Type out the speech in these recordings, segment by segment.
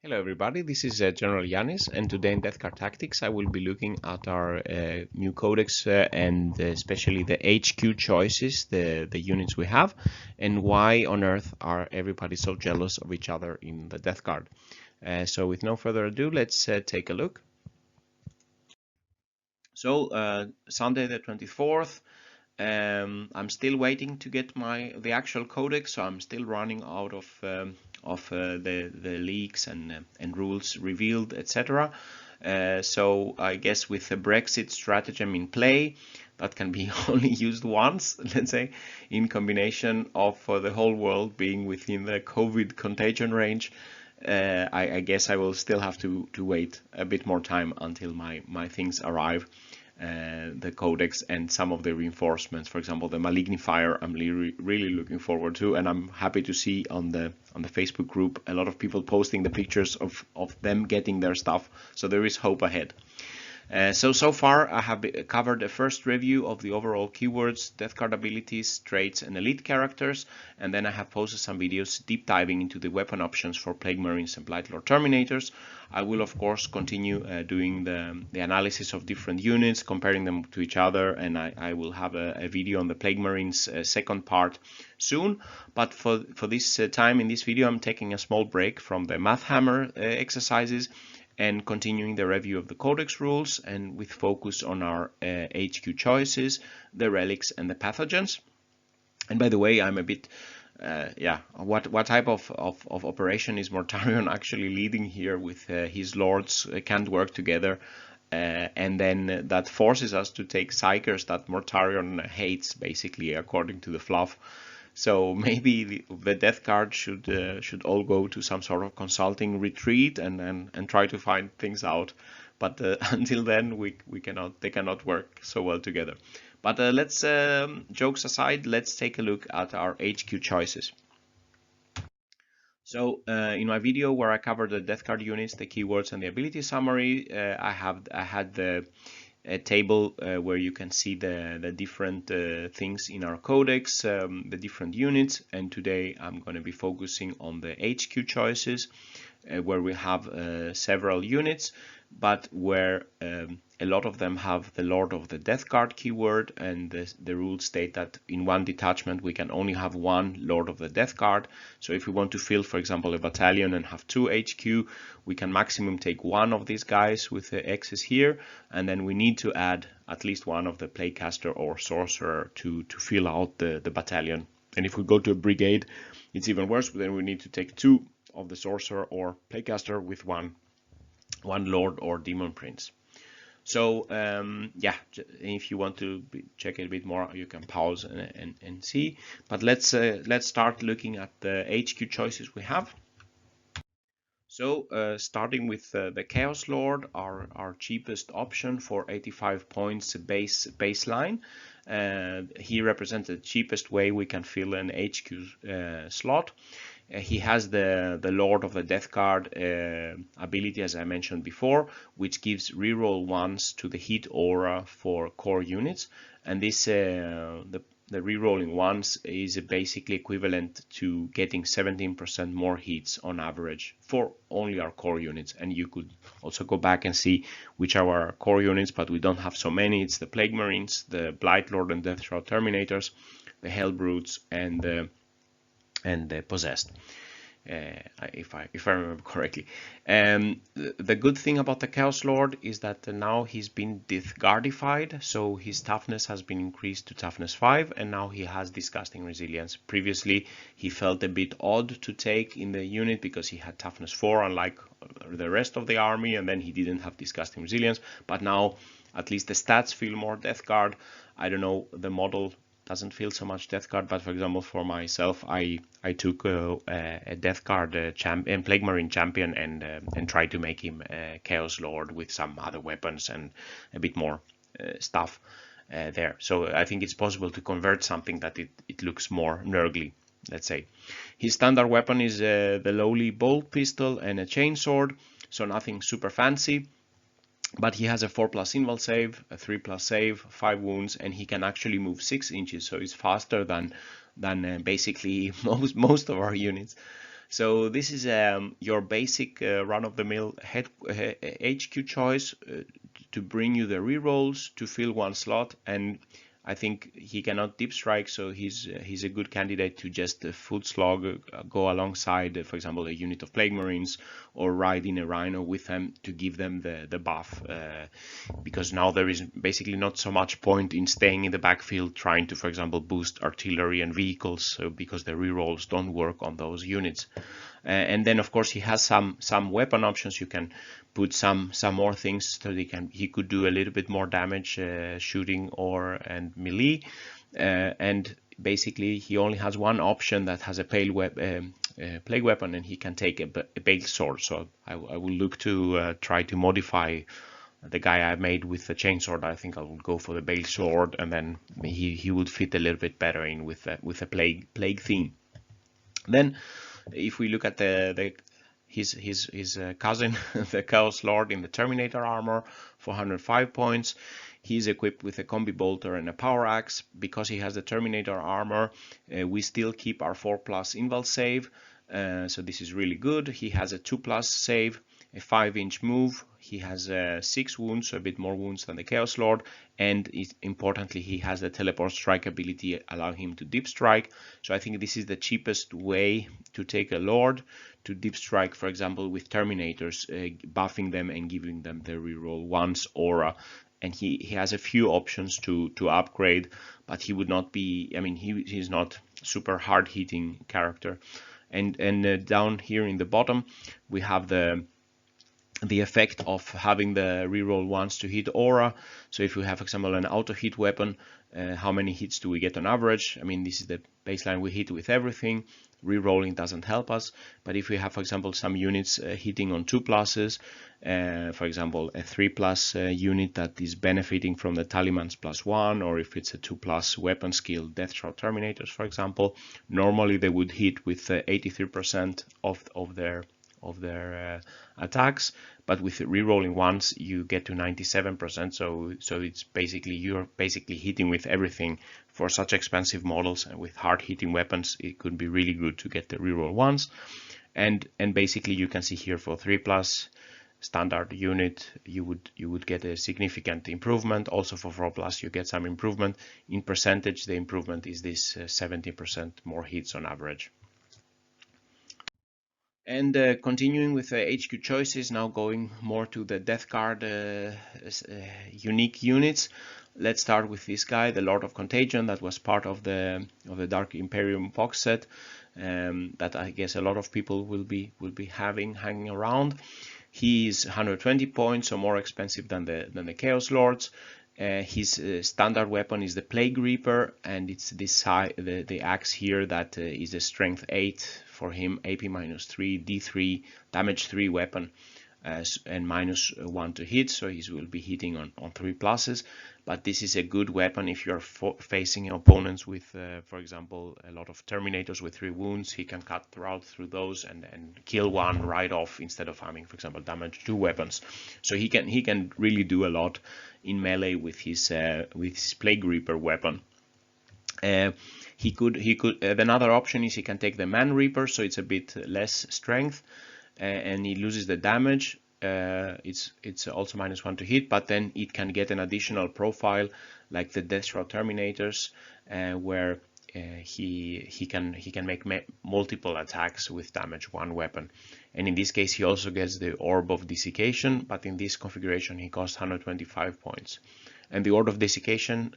Hello everybody, this is General Yanis, and today in Death Card Tactics I will be looking at our new codex and especially the HQ choices, the units we have, and why on earth are everybody so jealous of each other in the Death Card. So with no further ado, let's take a look. So Sunday the 24th, I'm still waiting to get the actual codex, so I'm still running out of the leaks and rules revealed, etc. So I guess with the Brexit stratagem in play, that can be only used once, let's say, in combination of the whole world being within the COVID contagion range. I guess I will still have to wait a bit more time until my things arrive. The codex and some of the reinforcements, for example the Malignifier, I'm really looking forward to, and I'm happy to see on the Facebook group a lot of people posting the pictures of them getting their stuff, so there is hope ahead. So far I have covered a first review of the overall keywords, death card abilities, traits and elite characters, and then I have posted some videos deep diving into the weapon options for Plague Marines and Blightlord Terminators. I will of course continue doing the analysis of different units, comparing them to each other, and I will have a video on the Plague Marines second part soon. But for this time in this video I'm taking a small break from the Math Hammer exercises and continuing the review of the Codex rules, and with focus on our HQ choices, the relics and the pathogens. And by the way, I'm a bit what type of operation is Mortarion actually leading here with his lords can't work together, and then that forces us to take psychers that Mortarion hates, basically, according to the fluff. So maybe the death card should all go to some sort of consulting retreat and try to find things out. But until then, they cannot work so well together. But let's jokes aside, let's take a look at our HQ choices. So in my video where I covered the death card units, the keywords and the ability summary, I had the a table where you can see the different things in our codex, the different units, and today I'm going to be focusing on the HQ choices, where we have several units, but where a lot of them have the Lord of the Death Card keyword, and the rules state that in one detachment we can only have one Lord of the Death Card. So if we want to fill, for example, a battalion and have 2 HQ, we can maximum take one of these guys with the X's here, and then we need to add at least one of the Playcaster or Sorcerer to fill out the battalion. And if we go to a brigade, it's even worse, then we need to take 2 of the Sorcerer or Playcaster with one Lord or Demon Prince. So yeah, if you want to check it a bit more, you can pause and see. But let's start looking at the HQ choices we have. So starting with the Chaos Lord, our cheapest option for 85 points baseline. He represents the cheapest way we can fill an HQ slot. He has the Lord of the Death card ability, as I mentioned before, which gives reroll 1s to the hit aura for core units, and this the rerolling 1s is basically equivalent to getting 17% more hits on average for only our core units. And you could also go back and see which are our core units, but we don't have so many. It's the Plague Marines, the Blightlord and Death Shroud Terminators, the Hellbrutes, and the Possessed, if I remember correctly. The good thing about the Chaos Lord is that now he's been Deathguardified, so his toughness has been increased to toughness 5, and now he has Disgusting Resilience. Previously he felt a bit odd to take in the unit because he had toughness 4 unlike the rest of the army, and then he didn't have Disgusting Resilience, but now at least the stats feel more Death Guard. I don't know, the model doesn't feel so much Death Guard, but for example for myself I took a Death Guard champion, Plague Marine champion, and tried to make him a Chaos Lord with some other weapons and a bit more stuff there. So I think it's possible to convert something that it looks more nergly, let's say. His standard weapon is the lowly bolt pistol and a chainsword, so nothing super fancy. But he has a 4+ invul save, a 3+ save, 5 wounds, and he can actually move 6 inches, so he's faster than basically most of our units. So this is your basic run-of-the-mill HQ choice to bring you the rerolls to fill one slot, and I think he cannot deep strike, so he's a good candidate to just full slog, go alongside, for example, a unit of Plague Marines, or ride in a Rhino with them to give them the buff, because now there is basically not so much point in staying in the backfield trying to, for example, boost artillery and vehicles, because the rerolls don't work on those units. And then of course he has some weapon options. You can put some more things, so he could do a little bit more damage shooting and melee, and basically he only has one option that has a plague weapon, and he can take a bale sword. So I will look to try to modify the guy I made with the chainsword. I think I will go for the bale sword, and then he would fit a little bit better in with the plague theme. Then if we look at his cousin, the Chaos Lord in the Terminator armor, 405 points. He's equipped with a combi bolter and a power axe. Because he has the Terminator armor, we still keep our 4+ invul save, so this is really good. He has a 2+ save, a 5-inch move. He has 6 wounds, so a bit more wounds than the Chaos Lord, and importantly he has the teleport strike ability, allowing him to deep strike. So I think this is the cheapest way to take a Lord to deep strike, for example, with Terminators, buffing them and giving them the reroll once aura. And he has a few options to upgrade, but he would not be, I mean, he's not super hard hitting character. And down here in the bottom we have the effect of having the reroll once to hit aura. So if we have, for example, an auto hit weapon, how many hits do we get on average? I mean, this is the baseline we hit with everything. Rerolling doesn't help us, but if we have, for example, some units hitting on 2+, for example, a 3+ unit that is benefiting from the Talisman's +1, or if it's a 2+ weapon skill, Deathshroud Terminators, for example, normally they would hit with 83% of their attacks, but with rerolling once you get to 97%. So it's basically, you're basically hitting with everything. For such expensive models and with hard hitting weapons, it could be really good to get the reroll once. And basically you can see here for 3+ standard unit you would get a significant improvement. Also for 4+ you get some improvement. In percentage, the improvement is this 70% more hits on average. And continuing with the HQ choices, now going more to the death card unique units. Let's start with this guy, the Lord of Contagion, that was part of the Dark Imperium box set, that I guess a lot of people will be hanging around. He is 120 points, so more expensive than the Chaos Lords. His standard weapon is the Plague Reaper, and it's this the axe here that is a strength 8 for him, AP -3, D3, damage 3 weapon, and -1 to hit, so he will be hitting on 3+. But this is a good weapon if you're facing opponents with, for example, a lot of Terminators with 3 wounds. He can cut through those and kill one right off, instead of having, for example, damage 2 weapons. So he can really do a lot in melee with his Plague Reaper weapon. He could another option is he can take the Man Reaper, so it's a bit less strength, and he loses the damage. It's also -1 to hit, but then it can get an additional profile like the Deathshroud Terminators, where he can make multiple attacks with damage 1 weapon. And in this case he also gets the Orb of Desiccation, but in this configuration he costs 125 points. And the Orb of Desiccation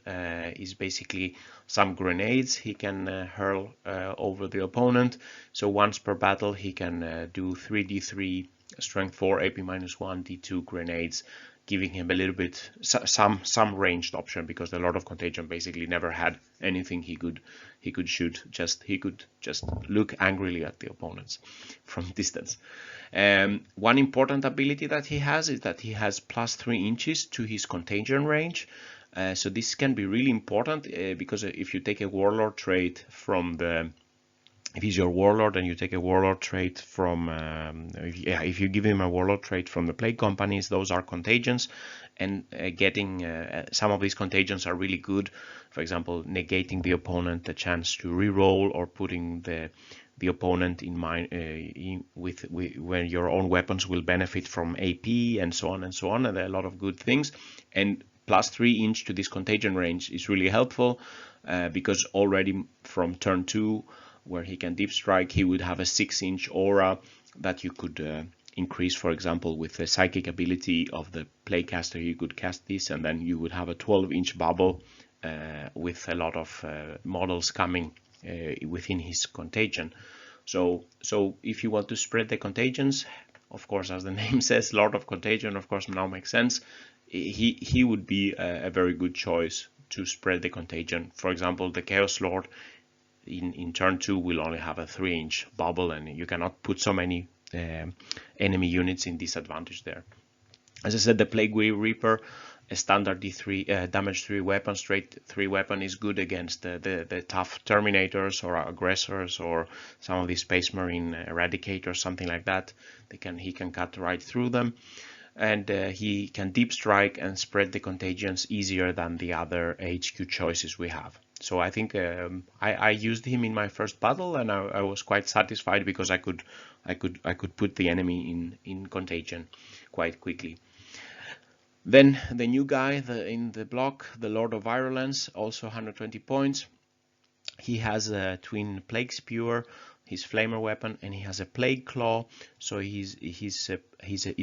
is basically some grenades he can hurl over the opponent. So once per battle he can do 3d3 strength 4 AP -1 D2 grenades, giving him a little bit some ranged option, because the Lord of Contagion basically never had anything he could shoot. He could just look angrily at the opponents from distance. One important ability that he has is that he has +3 inches to his contagion range. So this can be really important, because if you take a Warlord trait from if he's your Warlord and you take a Warlord trait from, if you give him a Warlord trait from the Plague Companies, those are contagions, and getting some of these contagions are really good. For example, negating the opponent the chance to reroll, or putting the opponent in mind, where your own weapons will benefit from AP and so on and so on, and there are a lot of good things. And plus 3" to this contagion range is really helpful, because already from turn 2, where he can deep strike, he would have a 6" aura that you could increase, for example, with the psychic ability of the playcaster. You could cast this, and then you would have a 12" bubble with a lot of models coming within his contagion. So if you want to spread the contagions, of course, as the name says, Lord of Contagion, of course, now makes sense. He would be a very good choice to spread the contagion. For example, the Chaos Lord in turn 2 will only have a 3" bubble, and you cannot put so many enemy units in disadvantage there. As I said, the Plague Reaper, a standard D3 damage 3 weapon, straight 3 weapon, is good against the tough Terminators or Aggressors or some of these Space Marine Eradicators, something like that. He can cut right through them, and he can deep strike and spread the contagions easier than the other HQ choices we have. So I think I used him in my first battle, and I was quite satisfied because I could put the enemy in contagion quite quickly. Then the new guy in the block, the Lord of Virulence, also 120 points. He has a twin Plague Spewer, his flamer weapon, and he has a Plague Claw. So it's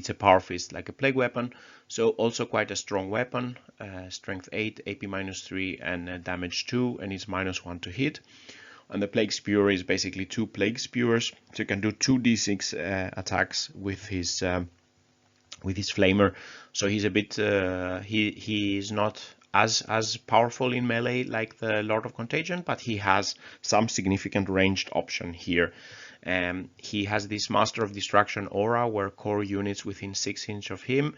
a power fist like a plague weapon. So also quite a strong weapon, strength 8, AP -3, and damage 2, and it's -1 to hit. And the Plague Spewer is basically 2 Plague Spewers, so you can do 2d6 attacks with his flamer. So he's a bit he is not as powerful in melee like the Lord of Contagion, but he has some significant ranged option here. He has this Master of Destruction aura, where core units within 6" of him,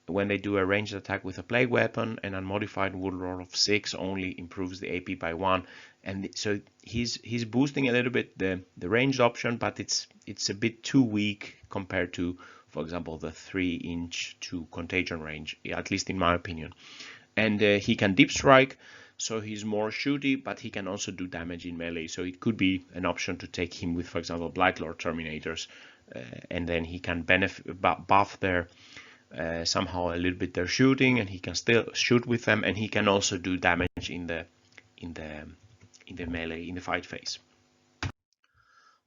when they do a ranged attack with a plague weapon, an unmodified Warlord of 6 only improves the AP by 1. And so he's boosting a little bit the ranged option, but it's a bit too weak compared to, for example, the 3" to contagion range, at least in my opinion. And he can deep strike, so he's more shooty, but he can also do damage in melee. So it could be an option to take him with, for example, Blightlord Terminators, and then he can buff their somehow a little bit their shooting, and he can still shoot with them, and he can also do damage in the melee, in the fight phase.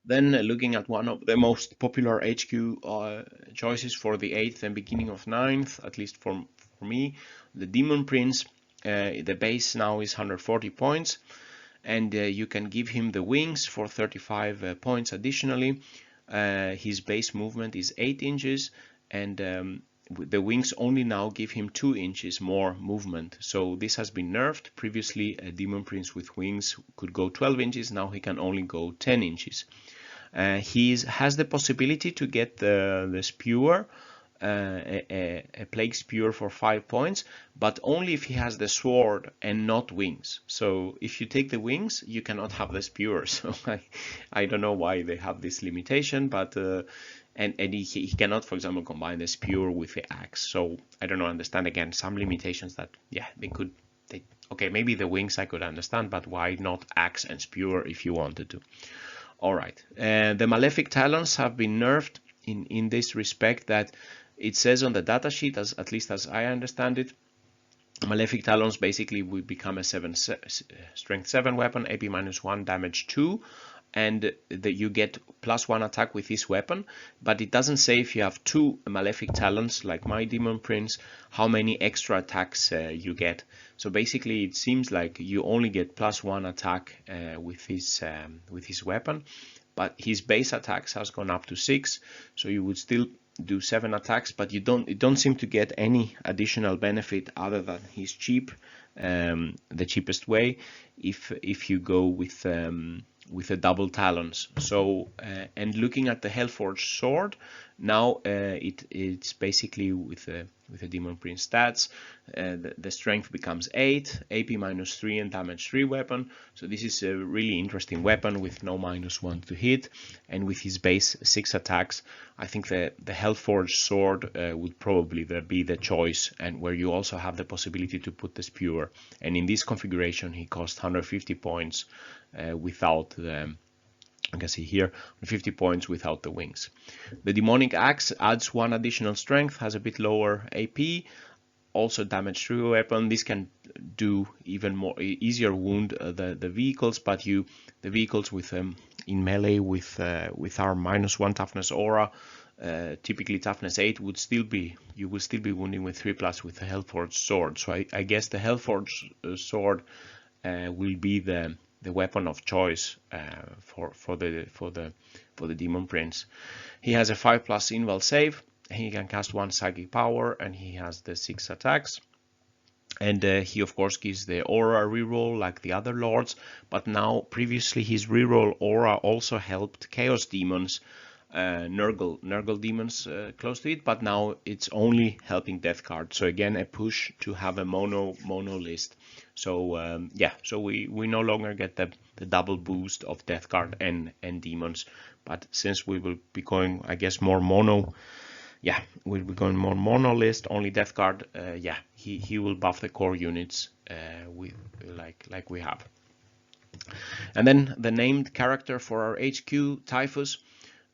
Then looking at one of the most popular HQ choices for the 8th and beginning of 9th, at least for me, the Demon Prince. The base now is 140 points, and you can give him the wings for 35 points additionally. His base movement is 8 inches, and the wings only now give him 2 inches more movement. So this has been nerfed. Previously, a Demon Prince with wings could go 12 inches. Now he can only go 10 inches. He has the possibility to get the Spewer, a Plague Spewer for 5 points, but only if he has the sword and not wings. So if you take the wings, you cannot have the Spewer. So I don't know why they have this limitation, but and he cannot, for example, combine the Spewer with the axe. So I don't know, understand again some limitations that, yeah, okay, maybe the wings I could understand, but why not axe and Spewer if you wanted to? All right, the Malefic Talons have been nerfed in this respect, that it says on the datasheet, at least as I understand it, Malefic Talons basically will become a strength 7 weapon, AP -1, damage 2, and you get +1 attack with this weapon, but it doesn't say if you have 2 Malefic Talons like my Demon Prince, how many extra attacks you get. So basically it seems like you only get +1 attack with his weapon, but his base attacks has gone up to 6, so you would still do 7 attacks, but you don't seem to get any additional benefit other than he's cheap, the cheapest way, if you go with the double talons. So and looking at the Hellforged sword, now it's basically with a Demon Prince stats, the strength becomes 8, AP -3, and damage 3 weapon. So this is a really interesting weapon with no -1 to hit, and with his base 6 attacks. I think the Hellforged sword would probably be the choice, and where you also have the possibility to put the Spewer. And in this configuration he costs 150 points without You can see here 50 points without the wings. The demonic axe adds 1 additional strength, has a bit lower AP, also damage through a weapon. This can do even more easier wound the vehicles, but the vehicles with in melee with our -1 toughness aura, typically toughness 8, you will still be wounding with 3+ with the Hellforged sword. So I guess the Hellforged sword will be the weapon of choice for the Demon Prince. He has a 5+ invul save. He can cast 1 psychic power, and he has the 6 attacks. And he of course gives the aura reroll like the other lords, but now previously his reroll aura also helped chaos demons, Nurgle demons close to it, but now it's only helping death card. So again, a push to have a mono list. So yeah, so we no longer get the double boost of death card and demons, but since we will be going, I guess, more mono. Yeah, we'll be going more mono list, only death card. Yeah, he will buff the core units like we have. And then the named character for our HQ, Typhus,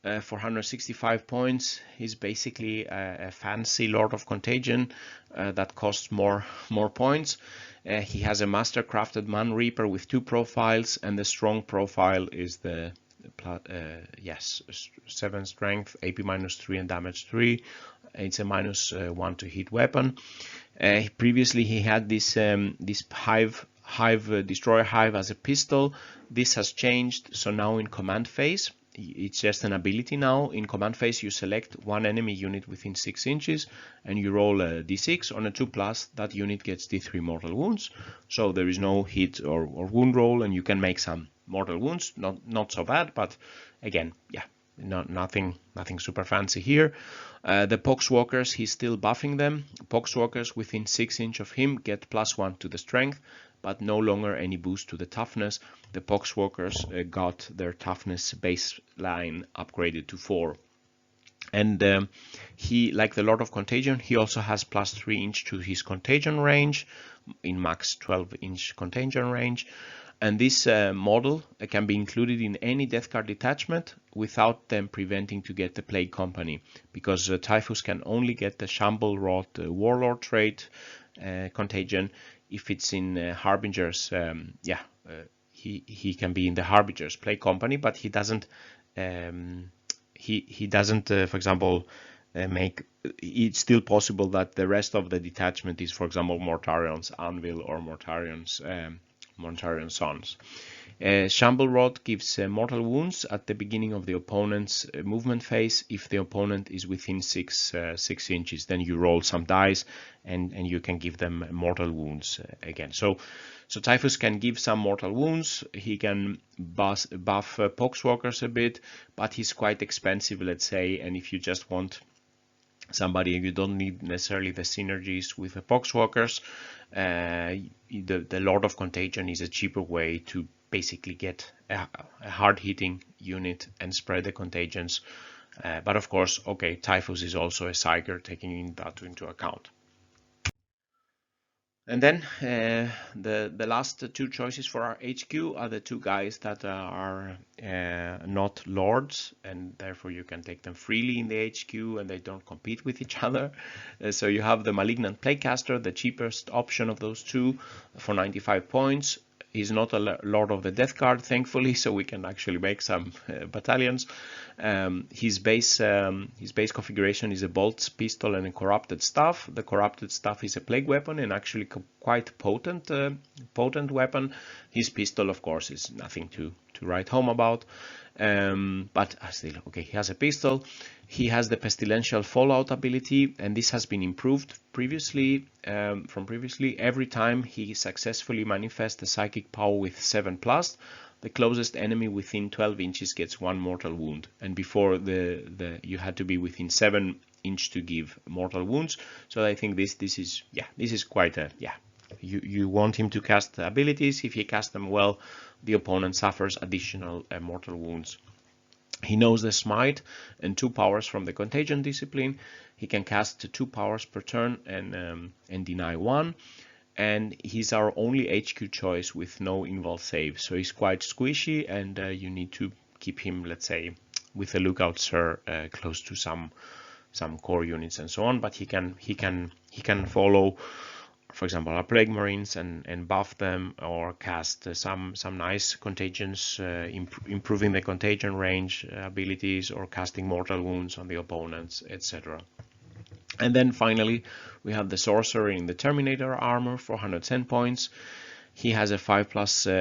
465 points. He's basically a fancy Lord of Contagion that costs more points. He has a master crafted Man Reaper with 2 profiles, and the strong profile is the 7 strength, AP -3 and damage 3. It's a -1 to hit weapon. Previously he had this destroyer hive as a pistol. This has changed, so now in command phase it's just an ability. Now in command phase you select 1 enemy unit within 6 inches and you roll a d6. On a 2+, that unit gets d3 mortal wounds, so there is no hit or wound roll, and you can make some mortal wounds. Not so bad, but again, yeah, nothing super fancy here. The Poxwalkers, he's still buffing them. Poxwalkers within 6 inches of him get +1 to the strength, but no longer any boost to the toughness. The Poxwalkers got their toughness baseline upgraded to 4. And he, like the Lord of Contagion, he also has +3 inch to his contagion range, in max 12-inch contagion range. And this model can be included in any death card detachment without them preventing to get the Plague Company, because Typhus can only get the Shamble Rot Warlord trait contagion if it's in Harbinger's. He can be in the Harbinger's Plague Company, but he doesn't. He doesn't, for example, make. It's still possible that the rest of the detachment is, for example, Mortarion's Anvil or Mortarion's Sons. Shamble Rod gives mortal wounds at the beginning of the opponent's movement phase. If the opponent is within 6 inches, then you roll some dice and you can give them mortal wounds again. So Typhus can give some mortal wounds. He can buff Poxwalkers a bit, but he's quite expensive, let's say. And if you just want somebody, you don't need necessarily the synergies with the Poxwalkers, the Lord of Contagion is a cheaper way to basically get a hard-hitting unit and spread the contagions. But of course, okay, Typhus is also a Psyker, taking that into account. And then the last 2 choices for our HQ are the 2 guys that are not lords, and therefore you can take them freely in the HQ and they don't compete with each other. So you have the Malignant Playcaster, the cheapest option of those 2, for 95 points. He's not a Lord of the Death card, thankfully, so we can actually make some battalions. His base configuration is a bolts, pistol, and a corrupted staff. The corrupted staff is a plague weapon and actually quite potent weapon. His pistol, of course, is nothing to write home about. But still, okay, he has a pistol. He has the Pestilential Fallout ability, and this has been improved previously. Every time he successfully manifests the psychic power with 7+, the closest enemy within 12 inches gets 1 mortal wound. And before you had to be within 7 inches to give mortal wounds. So I think this is quite a You want him to cast the abilities. If he casts them well, the opponent suffers additional mortal wounds. He knows the Smite and 2 powers from the Contagion discipline. He can cast 2 powers per turn and deny 1. And he's our only HQ choice with no invul save. So he's quite squishy, and you need to keep him, let's say, with a lookout sir close to some core units and so on. But he can follow, for example, our Plague Marines and buff them, or cast some nice contagions, improving the contagion range abilities, or casting mortal wounds on the opponents, etc. And then finally, we have the Sorcerer in the Terminator armor, 410 points. He has a 5+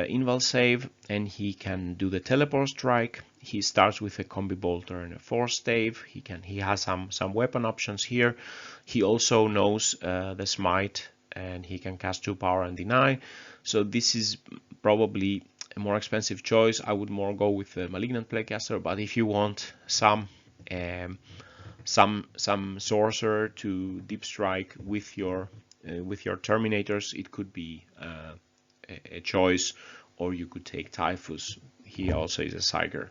invul save, and he can do the teleport strike. He starts with a combi bolter and a force stave. He has some weapon options here. He also knows the smite, and he can cast 2 power and deny. So this is probably a more expensive choice. I would more go with the Malignant Playcaster, but if you want some sorcerer to deep strike with your Terminators, it could be a choice. Or you could take Typhus. He also is a Siger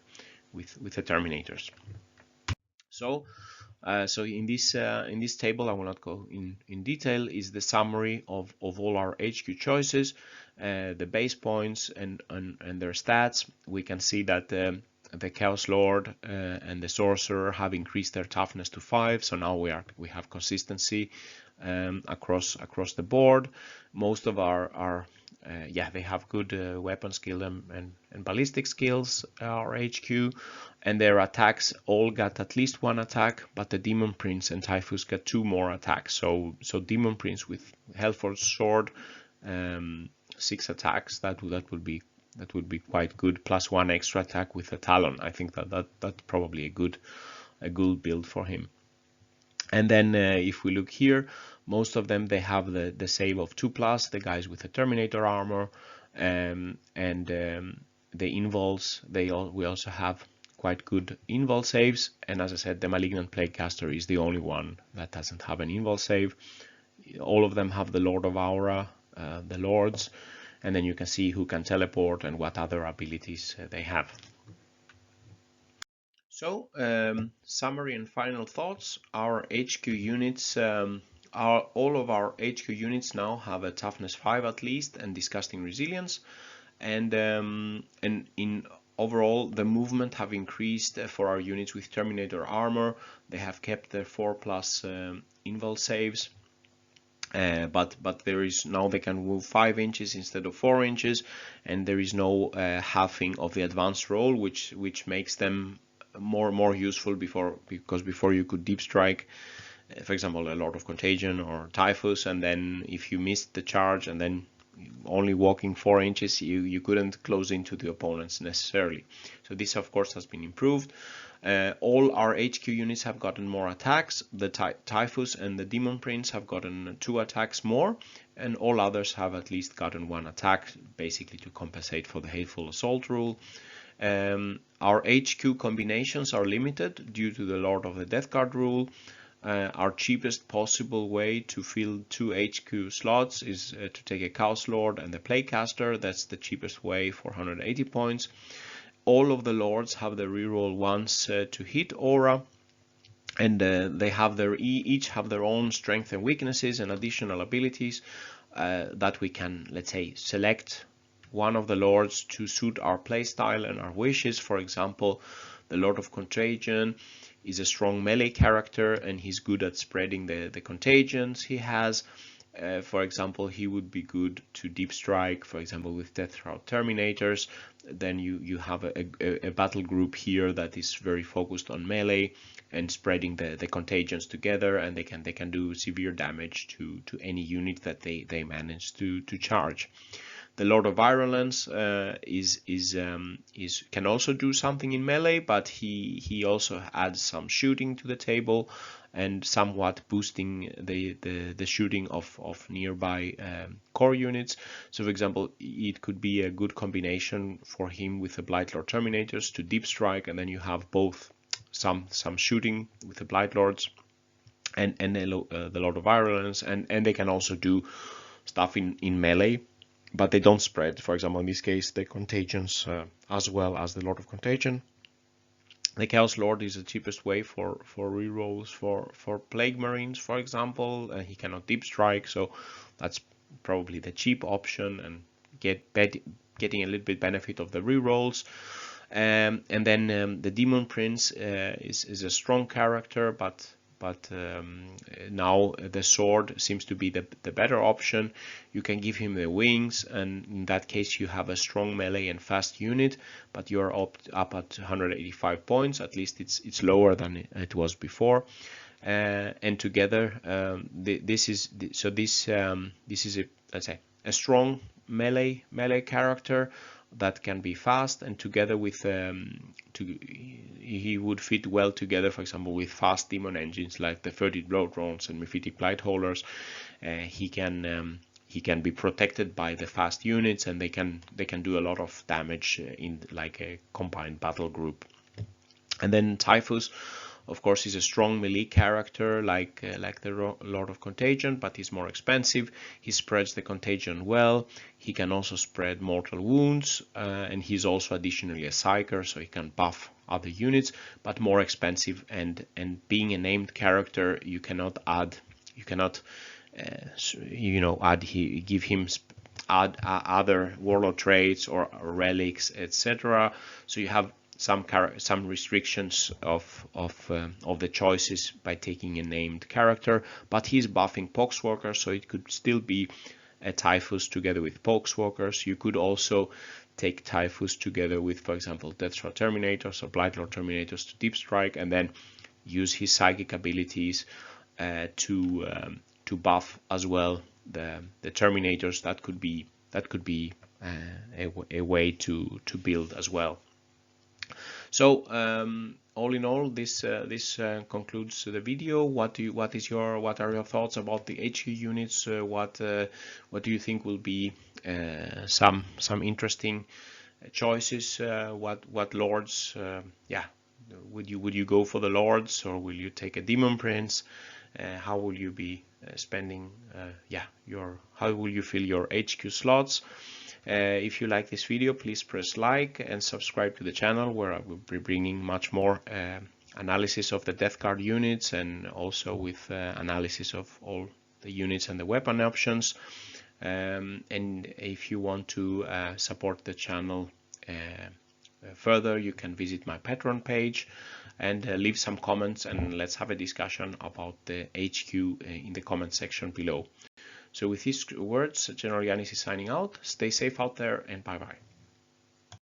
with the Terminators. So in this table, I will not go in detail, is the summary of all our HQ choices, the base points and their stats. We can see that the Chaos Lord and the Sorcerer have increased their toughness to 5, so now we have consistency across the board. Most of our they have good weapon skill and ballistic skills, our HQ, and their attacks all got at least 1 attack, but the Demon Prince and Typhus got 2 more attacks. So Demon Prince with Hellforged Sword, 6 attacks, that would be quite good, plus 1 extra attack with a Talon. I think that's probably a good build for him. And then if we look here, most of them, they have the save of 2+, the guys with the Terminator armor, and the invuls, we also have quite good invul saves. And as I said, the Malignant Playcaster is the only one that doesn't have an invul save. All of them have the Lord of Aura, the Lords, and then you can see who can teleport and what other abilities they have. So, summary and final thoughts. Our HQ units, all of our HQ units now have a toughness 5 at least, and disgusting resilience. And in overall, the movement have increased for our units with Terminator armor. They have kept their 4+ invul saves. But there is now they can move 5 inches instead of 4 inches, and there is no halving of the advanced roll, which makes them more useful because before you could deep strike, for example, a Lord of Contagion or Typhus, and then if you missed the charge and then only walking 4 inches, you couldn't close into the opponents necessarily. So this of course has been improved. All our HQ units have gotten more attacks. The Typhus and the Demon Prince have gotten 2 attacks more, and all others have at least gotten 1 attack, basically to compensate for the Hateful Assault rule. Our HQ combinations are limited due to the Lord of the Death Guard rule. Our cheapest possible way to fill 2 HQ slots is to take a Chaos Lord and the Playcaster. That's the cheapest way for 180 points. All of the Lords have the reroll once to hit aura, and they have each have their own strengths and weaknesses and additional abilities that we can, let's say, select one of the Lords to suit our playstyle and our wishes. For example, the Lord of Contagion is a strong melee character, and he's good at spreading the contagions he has. For example, he would be good to deep strike, for example, with Deathrout Terminators. Then you have a battle group here that is very focused on melee and spreading the contagions together, and they can do severe damage to any unit that they manage to charge. The Lord of Virulence can also do something in melee, but he also adds some shooting to the table and somewhat boosting the shooting of nearby core units. So, for example, it could be a good combination for him with the Blightlord Terminators to deep strike, and then you have both some shooting with the Blightlords and the Lord of Virulence, and they can also do stuff in melee, but they don't spread. For example, in this case, the contagions as well as the Lord of Contagion. The Chaos Lord is the cheapest way for rerolls for Plague Marines, for example. He cannot deep strike, so that's probably the cheap option and getting a little bit benefit of the rerolls. And then the Demon Prince is a strong character, but now the sword seems to be the better option. You can give him the wings, and in that case you have a strong melee and fast unit, but you're up at 185 points. At least it's lower than it was before. And together this is a, let's say, a strong melee character that can be fast, and together with he would fit well together, for example, with fast demon engines like the 30 blow drones and Mephitic Blight Holders. He can be protected by the fast units, and they can do a lot of damage in like a combined battle group. And then Typhus, of course, is a strong melee character like the Lord of Contagion, but he's more expensive. He spreads the contagion well. He can also spread mortal wounds, and he's also additionally a psyker, so he can buff other units, but more expensive. And being a named character, you cannot add other warlord traits or relics, etc. So you have some restrictions of the choices by taking a named character, but he's buffing Poxwalkers, so it could still be a Typhus together with Poxwalkers. You could also take Typhus together with, for example, Blightlord Terminators or Blightlord Terminators to deep strike, and then use his psychic abilities to buff as well the Terminators. That could be a way to build as well. So all in all, this concludes the video. What are your thoughts about the HQ units? What do you think will be some interesting choices? What lords? Yeah, would you go for the lords, or will you take a Demon Prince? How will you be spending? How will you fill your HQ slots? If you like this video, please press like and subscribe to the channel, where I will be bringing much more analysis of the Death Guard units, and also with analysis of all the units and the weapon options. And if you want to support the channel further, you can visit my Patreon page and leave some comments, and let's have a discussion about the HQ in the comment section below. So with these words, General Yanis is signing out. Stay safe out there, and bye-bye.